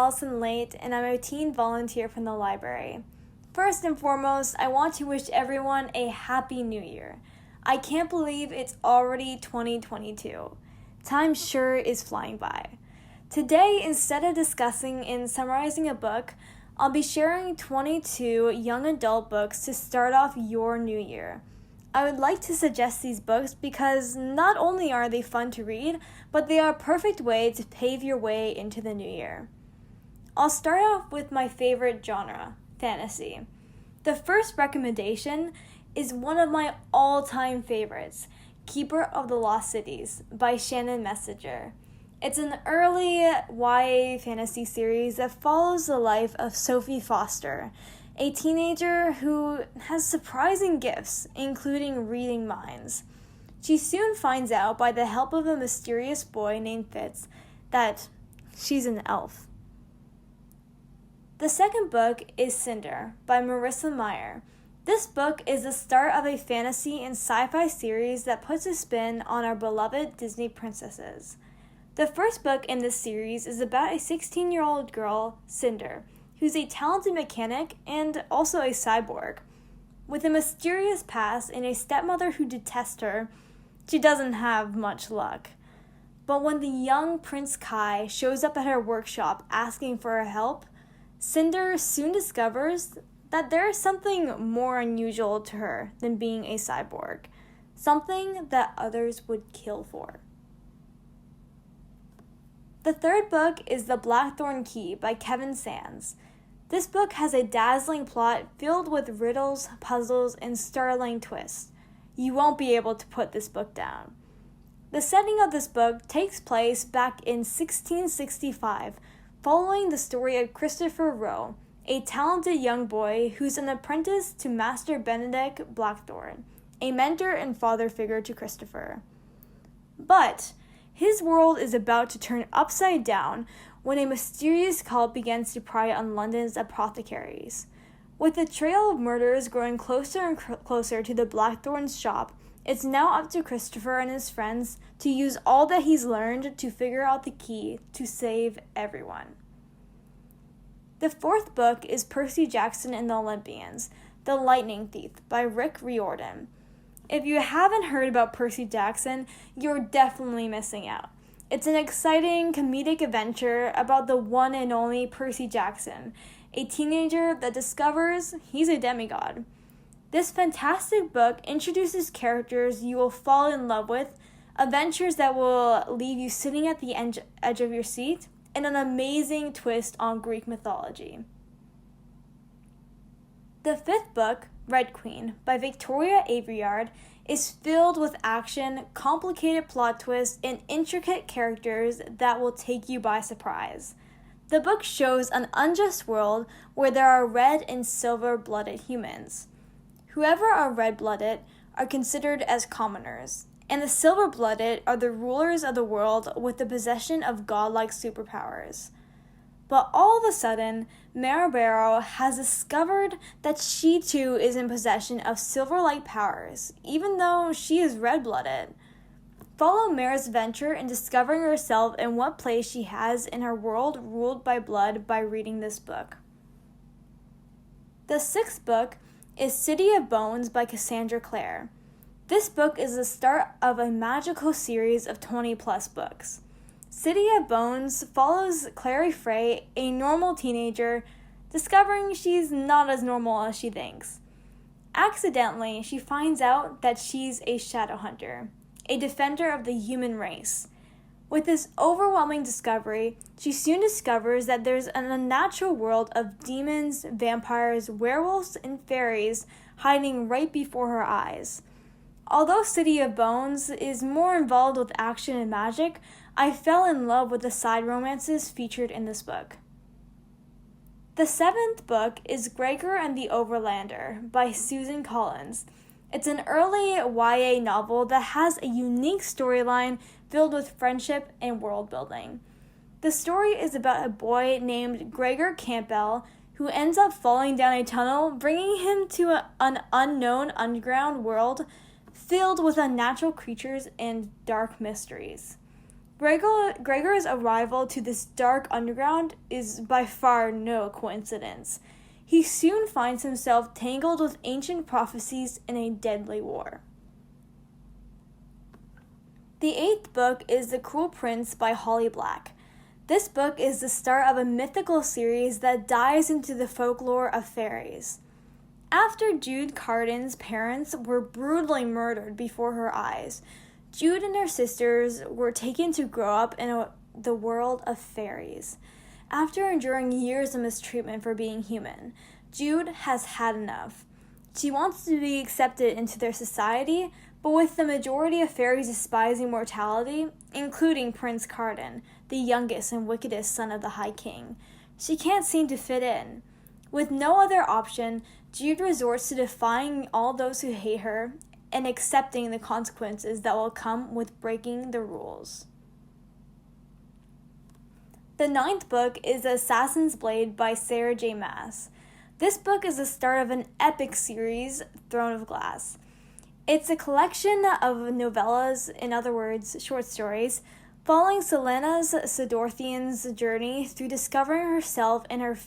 Alison Late, and I'm a teen volunteer from the library. First and foremost, I want to wish everyone a Happy New Year. I can't believe it's already 2022. Time sure is flying by. Today, instead of discussing and summarizing a book, I'll be sharing 22 young adult books to start off your new year. I would like to suggest these books because not only are they fun to read, but they are a perfect way to pave your way into the new year. I'll start off with my favorite genre, fantasy. The first recommendation is one of my all-time favorites, Keeper of the Lost Cities by Shannon Messenger. It's an early YA fantasy series that follows the life of Sophie Foster, a teenager who has surprising gifts, including reading minds. She soon finds out by the help of a mysterious boy named Fitz that she's an elf. The second book is Cinder by Marissa Meyer. This book is the start of a fantasy and sci-fi series that puts a spin on our beloved Disney princesses. The first book in this series is about a 16-year-old girl, Cinder, who's a talented mechanic and also a cyborg. With a mysterious past and a stepmother who detests her, she doesn't have much luck. But when the young Prince Kai shows up at her workshop asking for her help, Cinder soon discovers that there is something more unusual to her than being a cyborg, something that others would kill for. The third book is The Blackthorn Key by Kevin Sands. This book has a dazzling plot filled with riddles, puzzles, and startling twists. You won't be able to put this book down. The setting of this book takes place back in 1665, following the story of Christopher Rowe, a talented young boy who's an apprentice to Master Benedict Blackthorn, a mentor and father figure to Christopher. But his world is about to turn upside down when a mysterious cult begins to pry on London's apothecaries. With the trail of murders growing closer and closer to the Blackthorn's shop, it's now up to Christopher and his friends to use all that he's learned to figure out the key to save everyone. The fourth book is Percy Jackson and the Olympians, The Lightning Thief by Riordan. If you haven't heard about Percy Jackson, you're definitely missing out. It's an exciting comedic adventure about the one and only Percy Jackson, a teenager that discovers he's a demigod. This fantastic book introduces characters you will fall in love with, adventures that will leave you sitting at the edge of your seat, and an amazing twist on Greek mythology. The fifth book, Red Queen, by Victoria Aveyard, is filled with action, complicated plot twists, and intricate characters that will take you by surprise. The book shows an unjust world where there are red and silver-blooded humans. Whoever are red-blooded are considered as commoners, and the silver-blooded are the rulers of the world with the possession of godlike superpowers. But all of a sudden, Maribero has discovered that she too is in possession of silver-like powers, even though she is red-blooded. Follow Mare's venture in discovering herself and what place she has in her world ruled by blood by reading this book. The sixth book is City of Bones by Cassandra Clare. This book is the start of a magical series of 20-plus books. City of Bones follows Clary Frey, a normal teenager, discovering she's not as normal as she thinks. Accidentally, she finds out that she's a shadow hunter, a defender of the human race. With this overwhelming discovery, she soon discovers that there's an unnatural world of demons, vampires, werewolves, and fairies hiding right before her eyes. Although City of Bones is more involved with action and magic, I fell in love with the side romances featured in this book. The seventh book is Gregor and the Overlander by Susan Collins. It's an early YA novel that has a unique storyline filled with friendship and world building. The story is about a boy named Gregor Campbell who ends up falling down a tunnel, bringing him to an unknown underground world filled with unnatural creatures and dark mysteries. Gregor's arrival to this dark underground is by far no coincidence. He soon finds himself tangled with ancient prophecies in a deadly war. The 8th book is The Cruel Prince by Holly Black. This book is the start of a mythical series that dives into the folklore of fairies. After Jude Carden's parents were brutally murdered before her eyes, Jude and her sisters were taken to grow up in the world of fairies. After enduring years of mistreatment for being human, Jude has had enough. She wants to be accepted into their society, but with the majority of fairies despising mortality, including Prince Carden, the youngest and wickedest son of the High King, she can't seem to fit in. With no other option, Jude resorts to defying all those who hate her and accepting the consequences that will come with breaking the rules. The 9th book is The Assassin's Blade by Sarah J. Maas. This book is the start of an epic series, Throne of Glass. It's a collection of novellas, in other words, short stories, following Celaena Sidorthian's journey through discovering herself and her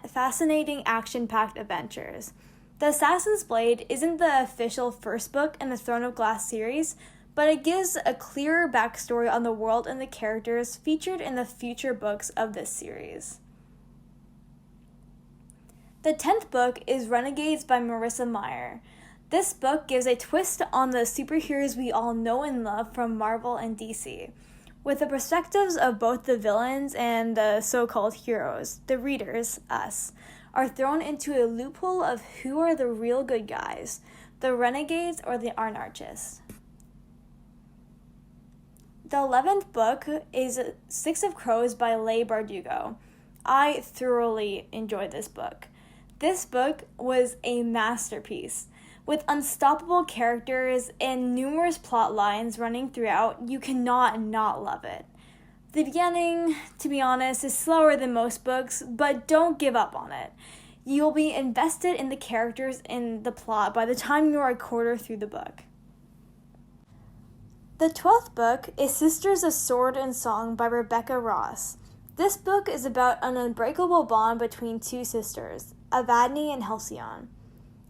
fascinating action-packed adventures. The Assassin's Blade isn't the official first book in the Throne of Glass series, but it gives a clearer backstory on the world and the characters featured in the future books of this series. The 10th book is Renegades by Marissa Meyer. This book gives a twist on the superheroes we all know and love from Marvel and DC, with the perspectives of both the villains and the so-called heroes, the readers, us, are thrown into a loophole of who are the real good guys, the renegades or the anarchists. The 11th book is Six of Crows by Leigh Bardugo. I thoroughly enjoyed this book. This book was a masterpiece. With unstoppable characters and numerous plot lines running throughout, you cannot not love it. The beginning, to be honest, is slower than most books, but don't give up on it. You'll be invested in the characters and the plot by the time you're a quarter through the book. The 12th book is Sisters of Sword and Song by Rebecca Ross. This book is about an unbreakable bond between two sisters, Evadne and Halcyon.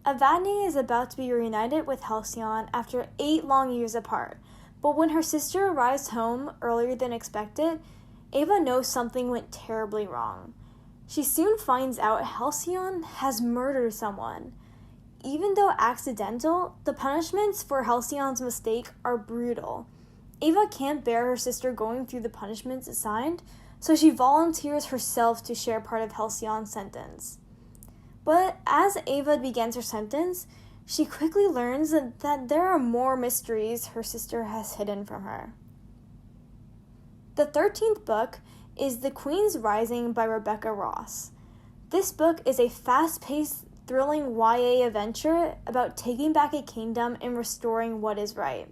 Evadne is about to be reunited with Halcyon after 8 long years apart, but when her sister arrives home earlier than expected, Ava knows something went terribly wrong. She soon finds out Halcyon has murdered someone. Even though accidental, the punishments for Halcyon's mistake are brutal. Ava can't bear her sister going through the punishments assigned, so she volunteers herself to share part of Halcyon's sentence. But as Ava begins her sentence, she quickly learns that there are more mysteries her sister has hidden from her. The 13th book is The Queen's Rising by Rebecca Ross. This book is a fast-paced, thrilling YA adventure about taking back a kingdom and restoring what is right.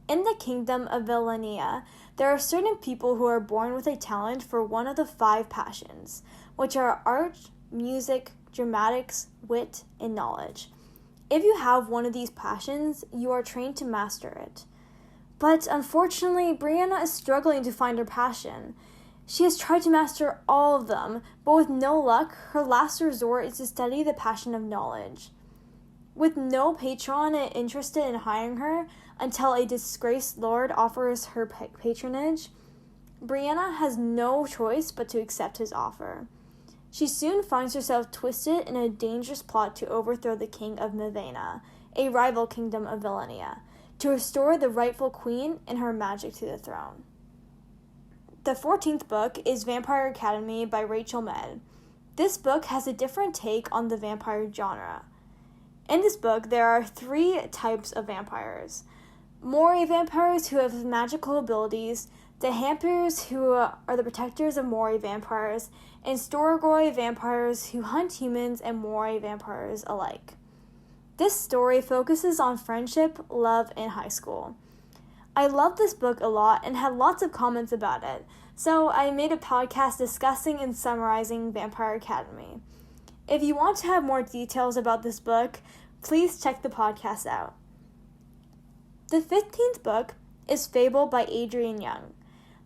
In the kingdom of Villania, there are certain people who are born with a talent for one of the 5 passions, which are art, music, dramatics, wit, and knowledge. If you have one of these passions, you are trained to master it. But unfortunately, Brianna is struggling to find her passion. She has tried to master all of them, but with no luck, her last resort is to study the passion of knowledge. With no patron interested in hiring her until a disgraced lord offers her patronage, Brianna has no choice but to accept his offer. She soon finds herself twisted in a dangerous plot to overthrow the king of Mavena, a rival kingdom of Villania, to restore the rightful queen and her magic to the throne. The 14th book is Vampire Academy by Rachel Mead. This book has a different take on the vampire genre. In this book, there are 3 types of vampires. Moray vampires who have magical abilities, the Hampirs who are the protectors of Moray vampires, and Storgoy vampires who hunt humans and Moray vampires alike. This story focuses on friendship, love, and high school. I loved this book a lot and had lots of comments about it, so I made a podcast discussing and summarizing Vampire Academy. If you want to have more details about this book, please check the podcast out. The 15th book is Fable by Adrian Young.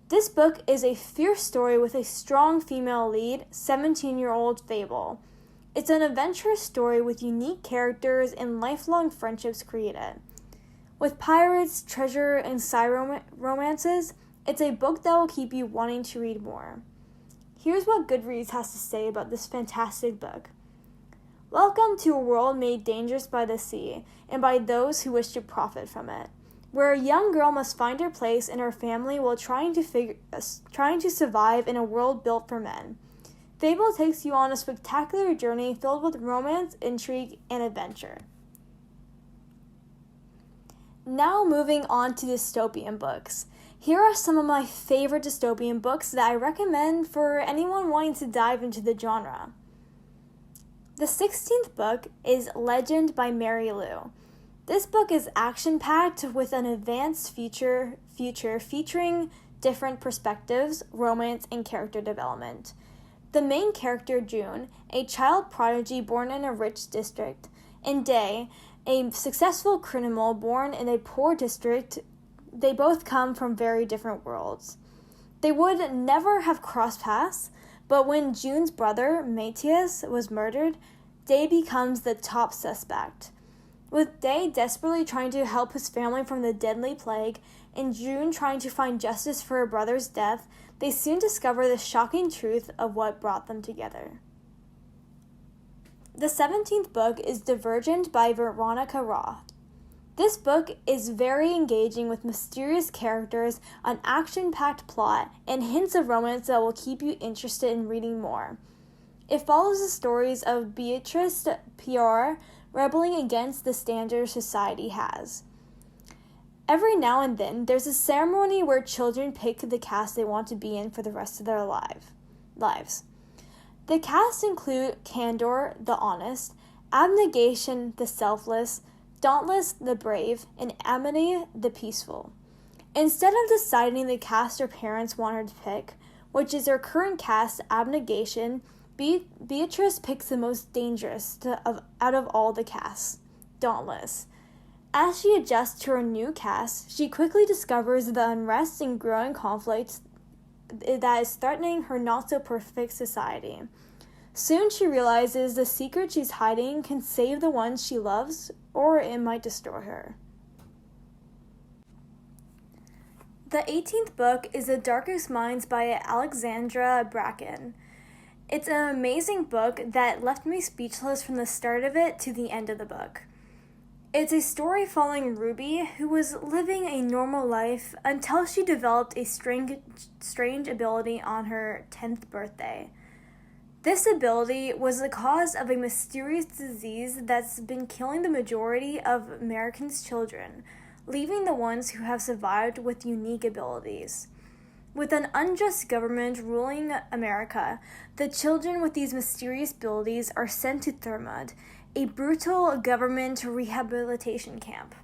This book is a fierce story with a strong female lead, 17-year-old Fable. It's an adventurous story with unique characters and lifelong friendships created. With pirates, treasure, and romances, it's a book that will keep you wanting to read more. Here's what Goodreads has to say about this fantastic book. Welcome to a world made dangerous by the sea and by those who wish to profit from it, where a young girl must find her place in her family while trying to survive in a world built for men. Fable takes you on a spectacular journey filled with romance, intrigue, and adventure. Now moving on to dystopian books. Here are some of my favorite dystopian books that I recommend for anyone wanting to dive into the genre. The 16th book is Legend by Mary Lou. This book is action-packed with an advanced future featuring different perspectives, romance, and character development. The main character, Yoon, a child prodigy born in a rich district, and Dae, a successful criminal born in a poor district, they both come from very different worlds. They would never have crossed paths, but when Yoon's brother, Matthias, was murdered, Dae becomes the top suspect. With Dae desperately trying to help his family from the deadly plague, and Yoon trying to find justice for her brother's death, they soon discover the shocking truth of what brought them together. The 17th book is Divergent by Veronica Roth. This book is very engaging with mysterious characters, an action-packed plot, and hints of romance that will keep you interested in reading more. It follows the stories of Beatrice Pior rebelling against the standards society has. Every now and then, there's a ceremony where children pick the cast they want to be in for the rest of their lives. The cast include Candor, the honest, Abnegation, the selfless, Dauntless, the brave, and Amity, the peaceful. Instead of deciding the cast her parents want her to pick, which is her current cast, Abnegation, Beatrice picks the most dangerous out of all the casts, Dauntless. As she adjusts to her new cast, she quickly discovers the unrest and growing conflict that is threatening her not-so-perfect society. Soon she realizes the secret she's hiding can save the ones she loves, or it might destroy her. The 18th book is The Darkest Minds by Alexandra Bracken. It's an amazing book that left me speechless from the start of it to the end of the book. It's a story following Ruby, who was living a normal life until she developed a strange ability on her 10th birthday. This ability was the cause of a mysterious disease that's been killing the majority of Americans' children, leaving the ones who have survived with unique abilities. With an unjust government ruling America, the children with these mysterious abilities are sent to Thermod, a brutal government rehabilitation camp.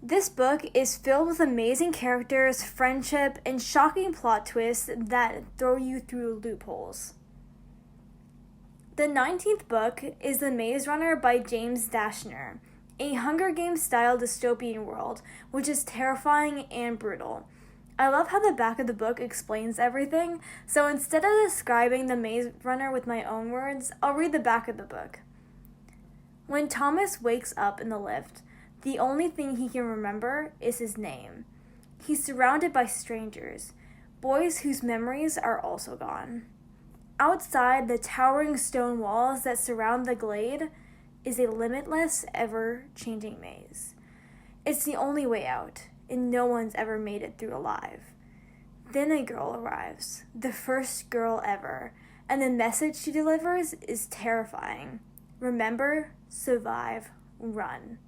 This book is filled with amazing characters, friendship, and shocking plot twists that throw you through loopholes. The 19th book is The Maze Runner by James Dashner, a Hunger Games-style dystopian world, which is terrifying and brutal. I love how the back of the book explains everything, so instead of describing the Maze Runner with my own words, I'll read the back of the book. When Thomas wakes up in the lift, the only thing he can remember is his name. He's surrounded by strangers, boys whose memories are also gone. Outside the towering stone walls that surround the glade is a limitless, ever-changing maze. It's the only way out, and no one's ever made it through alive. Then a girl arrives, the first girl ever, and the message she delivers is terrifying. Remember, survive, run.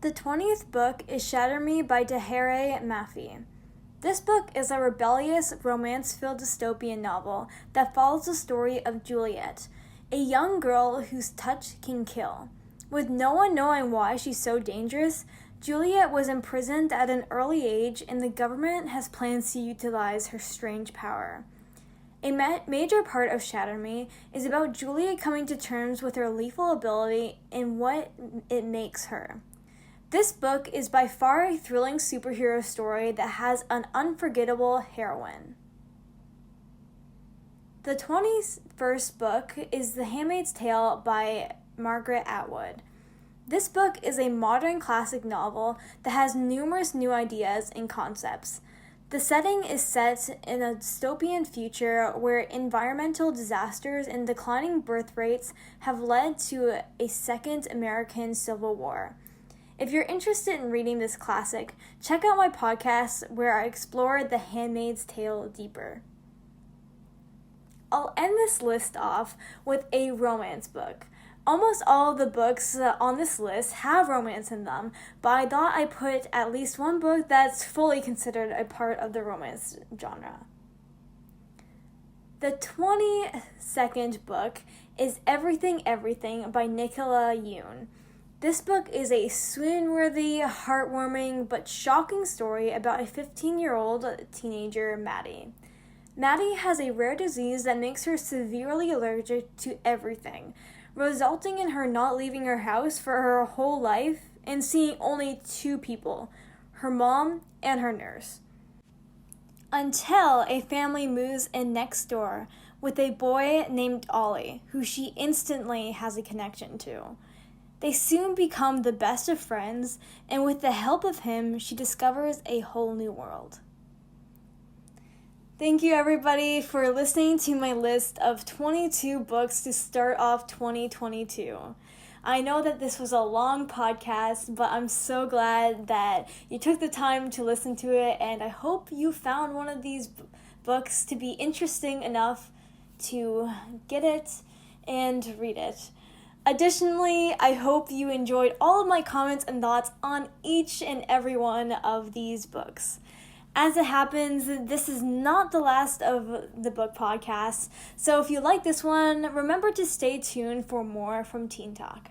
The 20th book is Shatter Me by Tahereh Mafi. This book is a rebellious, romance-filled dystopian novel that follows the story of Juliet, a young girl whose touch can kill. With no one knowing why she's so dangerous, Juliet was imprisoned at an early age, and the government has plans to utilize her strange power. A major part of Shatter Me is about Juliet coming to terms with her lethal ability and what it makes her. This book is by far a thrilling superhero story that has an unforgettable heroine. The 21st book is The Handmaid's Tale by Margaret Atwood. This book is a modern classic novel that has numerous new ideas and concepts. The setting is set in a dystopian future where environmental disasters and declining birth rates have led to a second American Civil War. If you're interested in reading this classic, check out my podcast where I explore The Handmaid's Tale deeper. I'll end this list off with a romance book. Almost all of the books on this list have romance in them, but I thought I'd put at least one book that's fully considered a part of the romance genre. The 22nd book is Everything Everything by Nicola Yoon. This book is a swoon-worthy, heartwarming, but shocking story about a 15-year-old teenager, Maddie. Maddie has a rare disease that makes her severely allergic to everything, resulting in her not leaving her house for her whole life and seeing only two people, her mom and her nurse. Until a family moves in next door with a boy named Ollie, who she instantly has a connection to. They soon become the best of friends, and with the help of him, she discovers a whole new world. Thank you everybody for listening to my list of 22 books to start off 2022. I know that this was a long podcast, but I'm so glad that you took the time to listen to it, and I hope you found one of these books to be interesting enough to get it and read it. Additionally, I hope you enjoyed all of my comments and thoughts on each and every one of these books. As it happens, this is not the last of the book podcasts, so if you like this one, remember to stay tuned for more from Teen Talk.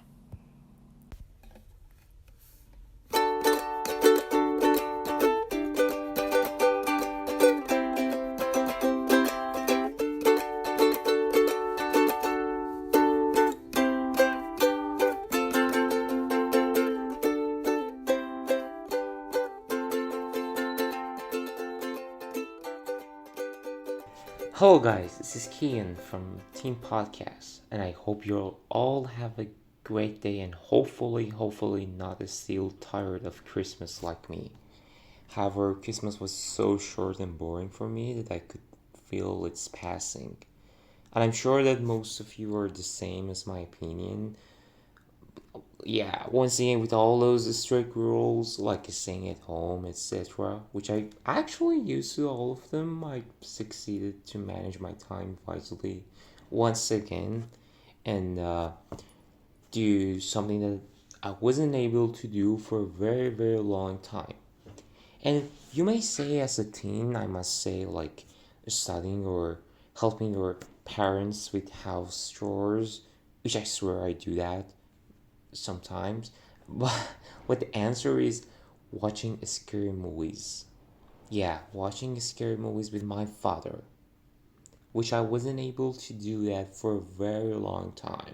Hello guys, this is Kian from Teen Podcast, and I hope you'll all have a great day and hopefully not as still tired of Christmas like me. However, Christmas was so short and boring for me that I could feel its passing. And I'm sure that most of you are the same as my opinion. Yeah, once again, with all those strict rules, like staying at home, etc., which I actually used to all of them, I succeeded to manage my time wisely once again and do something that I wasn't able to do for a very long time. And you may say, as a teen, I must say, like studying or helping your parents with house chores, which I swear I do that sometimes, but what the answer is watching scary movies. Yeah, watching scary movies with my father, which I wasn't able to do that for a very long time.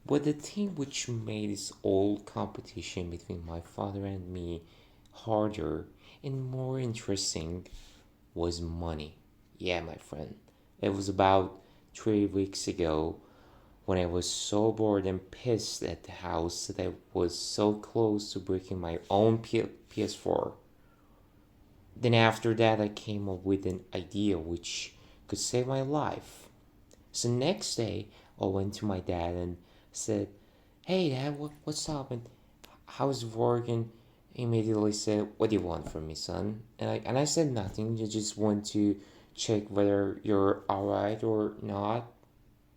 But the thing which made this old competition between my father and me harder and more interesting was money. Yeah, my friend. It was about 3 weeks ago when I was so bored and pissed at the house that I was so close to breaking my own PS4. Then after that I came up with an idea which could save my life. So next day I went to my dad and said, "Hey dad, what's up and how's work?" And he immediately said, "What do you want from me, son?" And I said nothing. I just want to check whether you're alright or not.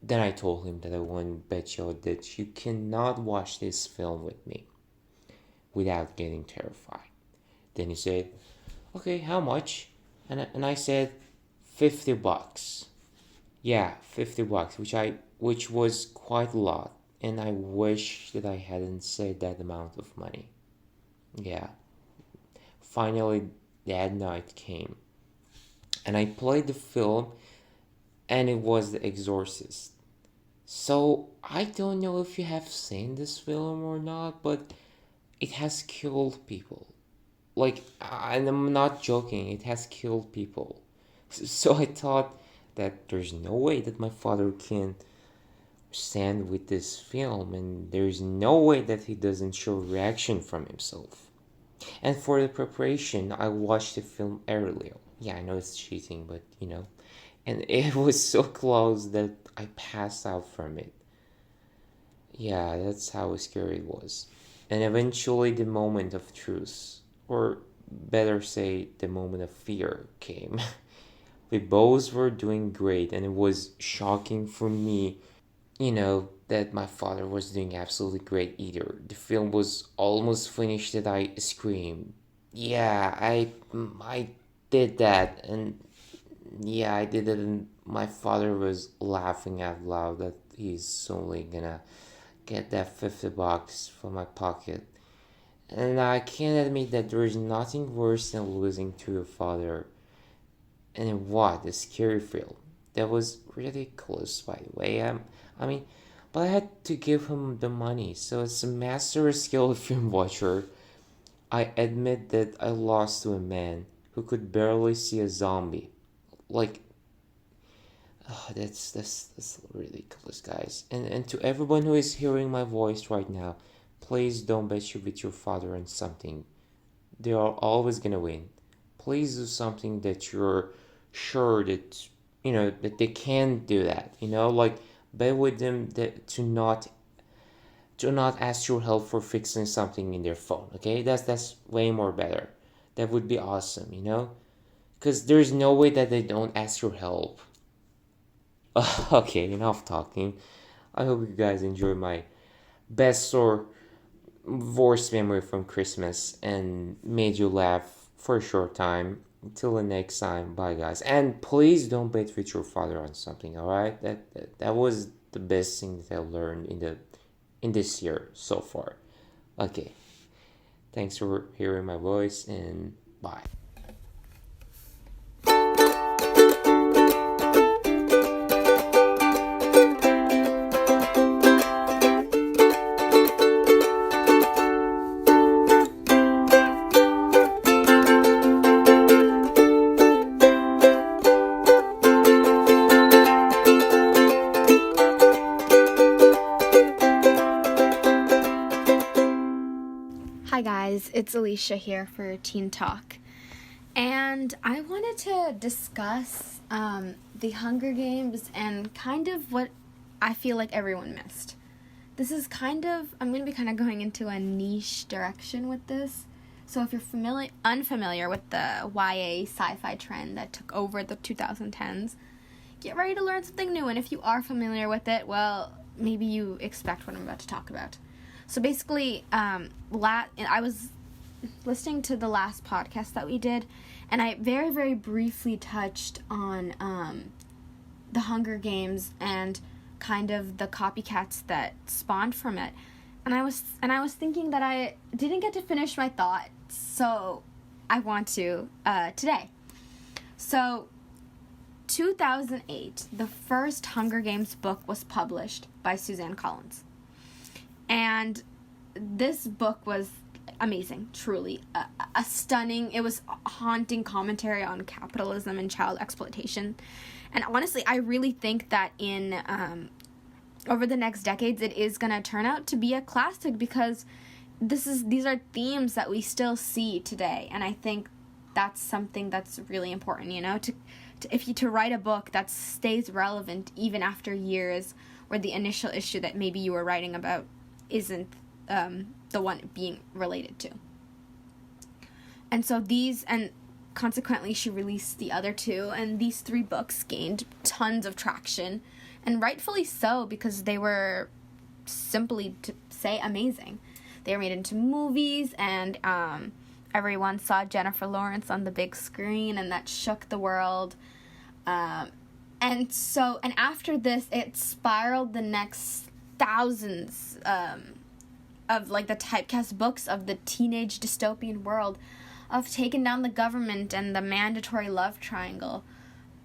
Then I told him that I want to bet you that you cannot watch this film with me without getting terrified. Then he said, "Okay, how much?" And I said, $50. Yeah, $50, which was quite a lot, and I wish that I hadn't said that amount of money. Yeah. Finally, that night came, and I played the film, and it was The Exorcist. So I don't know if you have seen this film or not, but it has killed people. Like, and I'm not joking, it has killed people. So I thought that there's no way that my father can stand with this film, and there's no way that he doesn't show reaction from himself. And for the preparation, I watched the film earlier. Yeah, I know it's cheating, but and it was so close that I passed out from it. Yeah, that's how scary it was. And eventually, the moment of truth, or better say, the moment of fear, came. We both were doing great, and it was shocking for me, that my father was doing absolutely great either. The film was almost finished that I screamed. Yeah, I did that, and yeah, I did it, and my father was laughing out loud that he's only gonna get that $50 from my pocket. And I can't admit that there is nothing worse than losing to your father. And what a scary film. That was ridiculous, by the way. I mean, but I had to give him the money. So as a master skilled film watcher, I admit that I lost to a man who could barely see a zombie. Like, oh, that's ridiculous, guys. And to everyone who is hearing my voice right now, please don't bet you with your father on something. They are always gonna win. Please do something that you're sure that that they can do that. Like, bet with them that to not ask your help for fixing something in their phone. Okay, that's way more better. That would be awesome. Because there's no way that they don't ask your help. Okay, enough talking. I hope you guys enjoy my best or worst memory from Christmas and made you laugh for a short time. Until the next time, bye guys. And please don't bet with your father on something, alright? That was the best thing that I learned in this year so far. Okay. Thanks for hearing my voice, and bye. Hi guys, it's Alisha here for Teen Talk, and I wanted to discuss the Hunger Games and kind of what I feel like everyone missed. This is I'm going to be kind of going into a niche direction with this, so if you're unfamiliar with the YA sci-fi trend that took over the 2010s, get ready to learn something new, and if you are familiar with it, well, maybe you expect what I'm about to talk about. So basically, I was listening to the last podcast that we did, and I very, very briefly touched on the Hunger Games and kind of the copycats that spawned from it. And I was thinking that I didn't get to finish my thought, so I want to today. So 2008, the first Hunger Games book was published by Suzanne Collins. And this book was amazing, truly. A stunning, it was a haunting commentary on capitalism and child exploitation. And honestly, I really think that in over the next decades, it is going to turn out to be a classic, because these are themes that we still see today. And I think that's something that's really important, to write a book that stays relevant even after years, where the initial issue that maybe you were writing about isn't the one being related to. And so and consequently she released the other two, and these three books gained tons of traction, and rightfully so, because they were, simply to say, amazing. They were made into movies, and everyone saw Jennifer Lawrence on the big screen, and that shook the world. And after this, it spiraled the next thousands of like the typecast books of the teenage dystopian world, of taking down the government and the mandatory love triangle,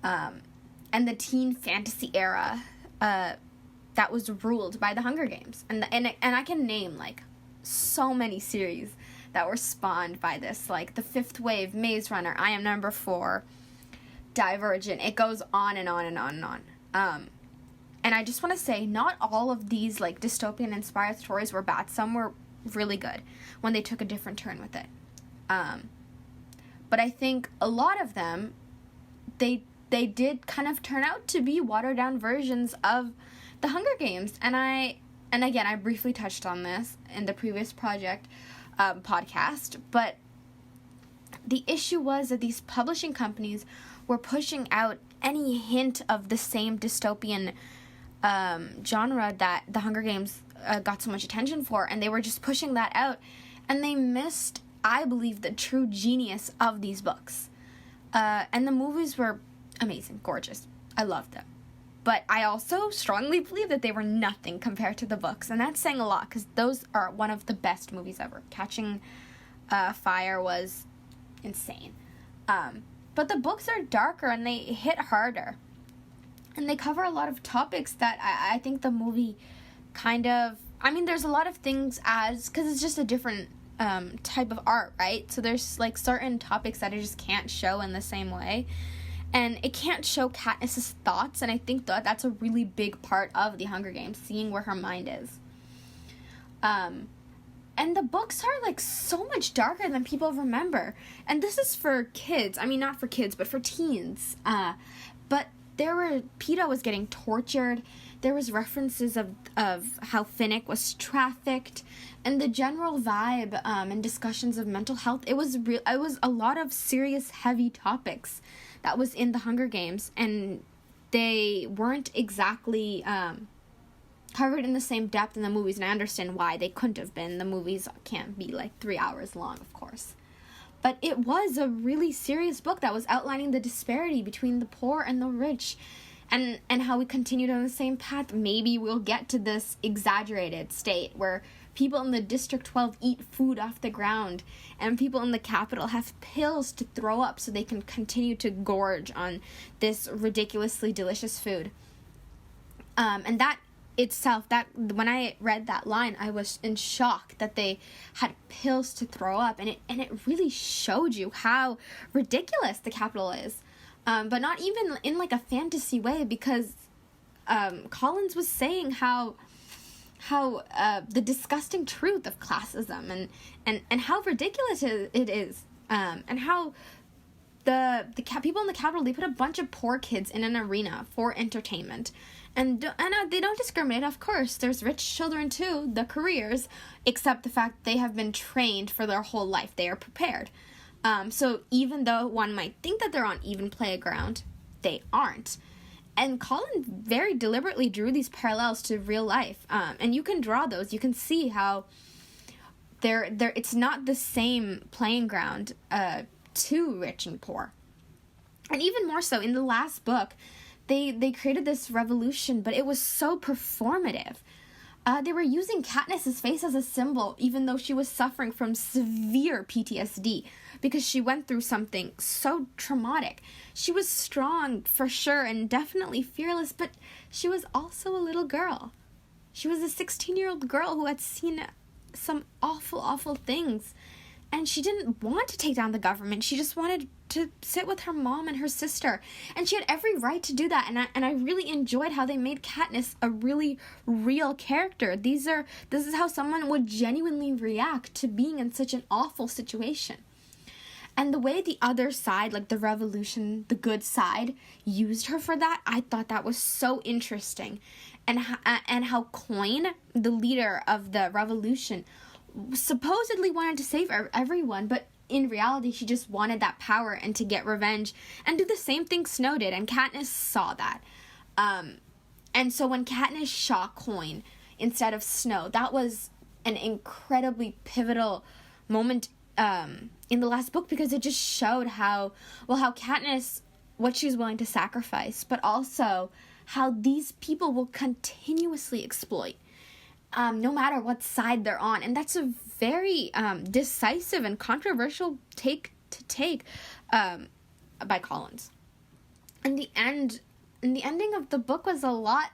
and the teen fantasy era that was ruled by the Hunger Games. And I can name like so many series that were spawned by this, like The Fifth Wave, Maze Runner, I Am Number 4, Divergent. It goes on and on and on and on. And I just want to say, not all of these, like, dystopian-inspired stories were bad. Some were really good when they took a different turn with it. But I think a lot of them, they did kind of turn out to be watered-down versions of the Hunger Games. And again, I briefly touched on this in the previous podcast, but the issue was that these publishing companies were pushing out any hint of the same dystopian genre that the Hunger Games got so much attention for, and they were just pushing that out, and they missed, I believe, the true genius of these books. And the movies were amazing, gorgeous. I loved them. But I also strongly believe that they were nothing compared to the books, and that's saying a lot, because those are one of the best movies ever. Catching Fire was insane. But the books are darker, and they hit harder. And they cover a lot of topics that I think the movie kind of... I mean, there's a lot of things because it's just a different type of art, right? So there's, like, certain topics that it just can't show in the same way. And it can't show Katniss's thoughts, and I think that's a really big part of the Hunger Games, seeing where her mind is. And the books are, like, so much darker than people remember. And this is for kids. I mean, not for kids, but for teens. But Peeta was getting tortured. There was references of how Finnick was trafficked, and the general vibe and discussions of mental health. It was a lot of serious, heavy topics that was in the Hunger Games, and they weren't exactly covered in the same depth in the movies, and I understand why they couldn't have been. The movies can't be like 3 hours long, of course. But it was a really serious book that was outlining the disparity between the poor and the rich, and how we continued on the same path. Maybe we'll get to this exaggerated state where people in the District 12 eat food off the ground, and people in the capital have pills to throw up so they can continue to gorge on this ridiculously delicious food. And that itself, when I read that line, I was in shock that they had pills to throw up, and it really showed you how ridiculous the capital is. But not even in like a fantasy way, because Collins was saying how the disgusting truth of classism and how ridiculous it is, and how the people in the capital, they put a bunch of poor kids in an arena for entertainment, and they don't discriminate. Of course, there's rich children too, the careers, except the fact they have been trained for their whole life. They are prepared. So even though one might think that they're on even playground, they aren't. And Colin very deliberately drew these parallels to real life. And you can draw those. You can see how it's not the same playing ground to rich and poor. And even more so, in the last book, they created this revolution, but it was so performative. They were using Katniss's face as a symbol, even though she was suffering from severe PTSD, because she went through something so traumatic. She was strong, for sure, and definitely fearless, but she was also a little girl. She was a 16-year-old girl who had seen some awful, awful things, and she didn't want to take down the government. She just wanted to sit with her mom and her sister, and she had every right to do that. And I really enjoyed how they made Katniss a really real character. This is how someone would genuinely react to being in such an awful situation. And the way the other side, like the revolution, the good side, used her for that, I thought that was so interesting. And how Coin, the leader of the revolution, supposedly wanted to save everyone, but in reality, she just wanted that power and to get revenge and do the same thing Snow did, and Katniss saw that. And so when Katniss shot Coin instead of Snow, that was an incredibly pivotal moment in the last book, because it just showed how Katniss, what she was willing to sacrifice, but also how these people will continuously exploit, no matter what side they're on. And that's a very decisive and controversial take by Collins. And the ending of the book was a lot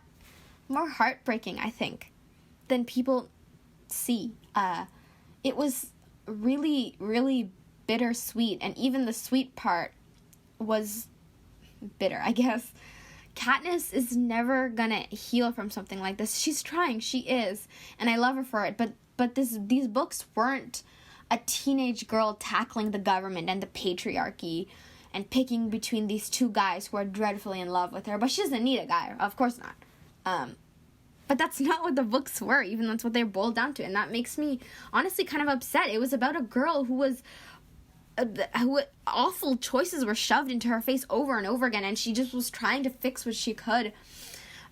more heartbreaking, I think, than people see. it was really, really bittersweet, and even the sweet part was bitter, I guess. Katniss is never gonna heal from something like this. She's trying, she is, and I love her for it, but these books weren't a teenage girl tackling the government and the patriarchy and picking between these two guys who are dreadfully in love with her, but she doesn't need a guy, of course not. But that's not what the books were, even that's what they boiled down to, and that makes me honestly kind of upset. It was about a girl who awful choices were shoved into her face over and over again, and she just was trying to fix what she could.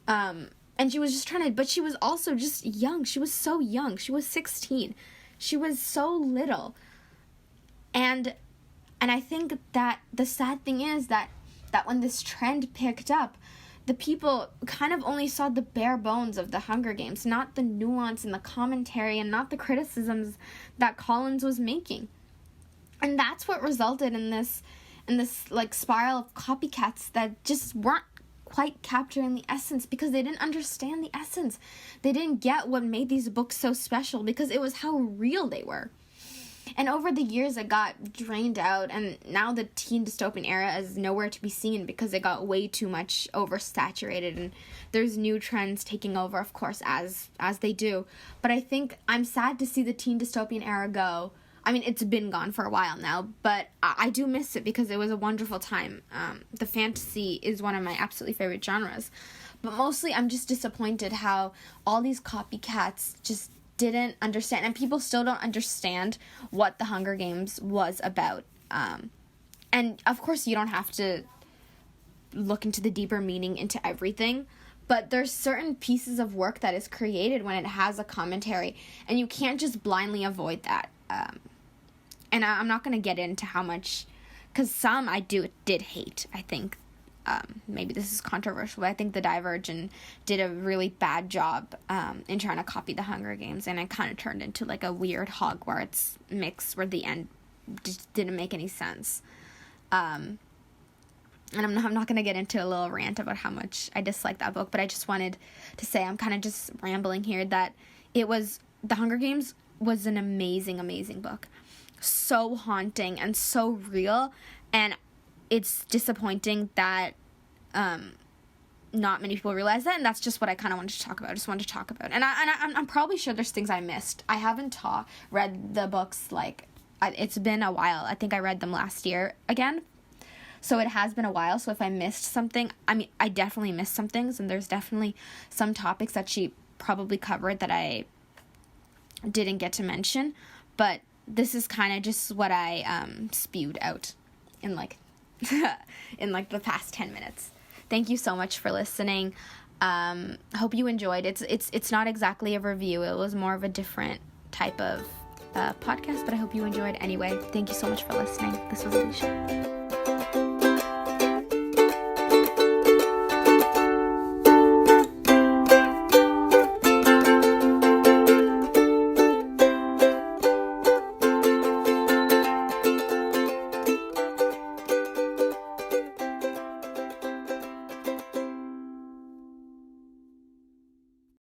And she was just trying to, but she was also just young. She was so young. She was 16. She was so little. And I think that the sad thing is that when this trend picked up, the people kind of only saw the bare bones of the Hunger Games, not the nuance and the commentary and not the criticisms that Collins was making. And that's what resulted in this like spiral of copycats that just weren't quite capturing the essence because they didn't understand the essence. They didn't get what made these books so special because it was how real they were. And over the years, it got drained out, and now the teen dystopian era is nowhere to be seen because it got way too much oversaturated, and there's new trends taking over, of course, as they do. But I think I'm sad to see the teen dystopian era go. I mean, it's been gone for a while now, but I do miss it because it was a wonderful time. The fantasy is one of my absolutely favorite genres. But mostly, I'm just disappointed how all these copycats just didn't understand, and people still don't understand what the Hunger Games was about. And of course, you don't have to look into the deeper meaning into everything, but there's certain pieces of work that is created when it has a commentary, and you can't just blindly avoid that. And I'm not going to get into how much, because some I did hate. I think maybe this is controversial, but I think the Divergent did a really bad job in trying to copy the Hunger Games, and it kind of turned into like a weird Hogwarts mix where the end just didn't make any sense. And I'm not going to get into a little rant about how much I dislike that book, but I just wanted to say, I'm kind of just rambling here, that The Hunger Games was an amazing, amazing book. So haunting and so real, and it's disappointing that not many people realize that, and that's just what I kind of wanted to talk about. I just wanted to talk about, and I'm probably sure there's things I missed. I haven't read the books, it's been a while. I think I read them last year again, so it has been a while. So if I missed something, I mean, I definitely missed some things, and there's definitely some topics that she probably covered that I didn't get to mention, but this is kind of just what I spewed out in the past 10 minutes. Thank you so much for listening. Hope you enjoyed. It's not exactly a review. It was more of a different type of podcast, but I hope you enjoyed anyway. Thank you so much for listening. This was Alisha.